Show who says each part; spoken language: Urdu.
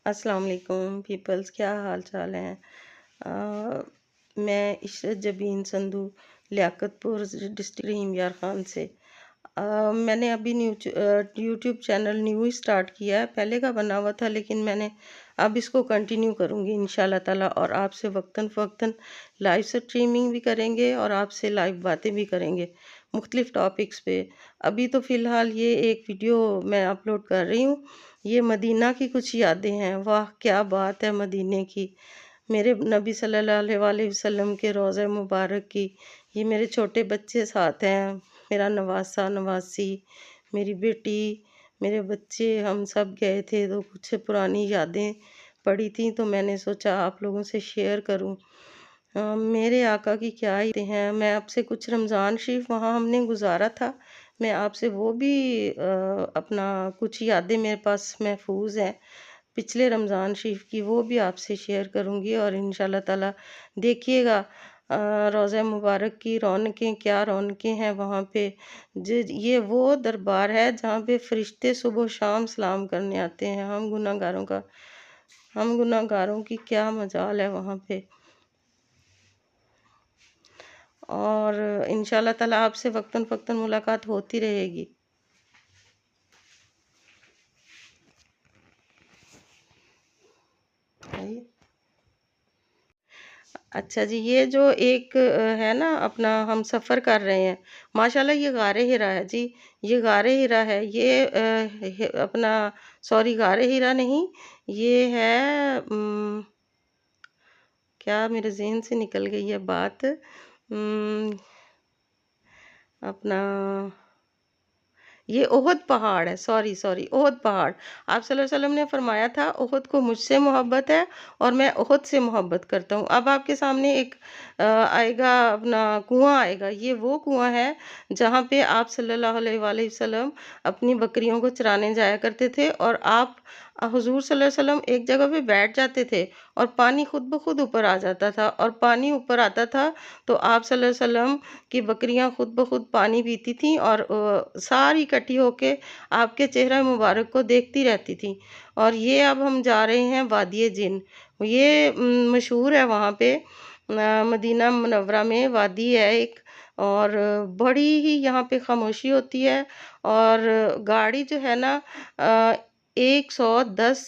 Speaker 1: السلام علیکم پیپلز، کیا حال چال ہیں؟ میں عشرت جبین سندھو لیاقت پور ڈسٹرکٹ رحیم یار خان سے میں نے ابھی یوٹیوب چینل نیو اسٹارٹ کیا ہے. پہلے کا بنا ہوا تھا لیکن میں نے اب اس کو کنٹینیو کروں گی انشاءاللہ تعالیٰ، اور آپ سے وقتاً فوقتاً لائیو سٹریمنگ بھی کریں گے اور آپ سے لائیو باتیں بھی کریں گے مختلف ٹاپکس پہ. ابھی تو فی الحال یہ ایک ویڈیو میں اپلوڈ کر رہی ہوں. یہ مدینہ کی کچھ یادیں ہیں. واہ کیا بات ہے مدینے کی، میرے نبی صلی اللہ علیہ وآلہ وسلم کے روضہ مبارک کی. یہ میرے چھوٹے بچے ساتھ ہیں، میرا نواسہ نواسی، میری بیٹی، میرے بچے، ہم سب گئے تھے تو کچھ پرانی یادیں پڑی تھیں تو میں نے سوچا آپ لوگوں سے شیئر کروں. میرے آقا کی کیا یادیں ہیں. میں آپ سے کچھ رمضان شریف وہاں ہم نے گزارا تھا، میں آپ سے وہ بھی اپنا کچھ یادیں میرے پاس محفوظ ہیں پچھلے رمضان شریف کی، وہ بھی آپ سے شیئر کروں گی. اور انشاءاللہ تعالیٰ دیکھیے گا روضہ مبارک کی رونقیں، کیا رونقیں ہیں وہاں پہ. یہ وہ دربار ہے جہاں پہ فرشتے صبح و شام سلام کرنے آتے ہیں. ہم گناہ گاروں کی کیا مجال ہے وہاں پہ. اور انشاءاللہ تعالیٰ آپ سے وقتاً فوقتاً ملاقات ہوتی رہے گی. اچھا جی، یہ جو ایک ہے نا اپنا ہم سفر کر رہے ہیں، ماشاءاللہ یہ غار ہرا ہے جی. یہ غار ہرا ہے، یہ اپنا سوری غار ہرا نہیں، یہ ہے کیا میرے ذہن سے نکل گئی ہے بات، اپنا یہ احد پہاڑ ہے. سوری احد پہاڑ. آپ صلی اللہ علیہ وسلم نے فرمایا تھا احد کو مجھ سے محبت ہے اور میں احد سے محبت کرتا ہوں. اب آپ کے سامنے ایک آئے گا اپنا کنواں آئے گا. یہ وہ کنواں ہے جہاں پہ آپ صلی اللہ علیہ وآلہ وسلم اپنی بکریوں کو چرانے جایا کرتے تھے، اور آپ حضور صلی اللہ علیہ وسلم ایک جگہ پہ بیٹھ جاتے تھے اور پانی خود بخود اوپر آ جاتا تھا، اور پانی اوپر آتا تھا تو آپ صلی اللہ علیہ وسلم کی بکریاں خود بخود پانی پیتی تھیں اور ساری اکٹھی ہو کے آپ کے چہرہ مبارک کو دیکھتی رہتی تھیں. اور یہ اب ہم جا رہے ہیں وادی جن. یہ مشہور ہے وہاں پہ مدینہ منورہ میں وادی ہے ایک، اور بڑی ہی یہاں پہ خاموشی ہوتی ہے. اور گاڑی جو ہے نا 110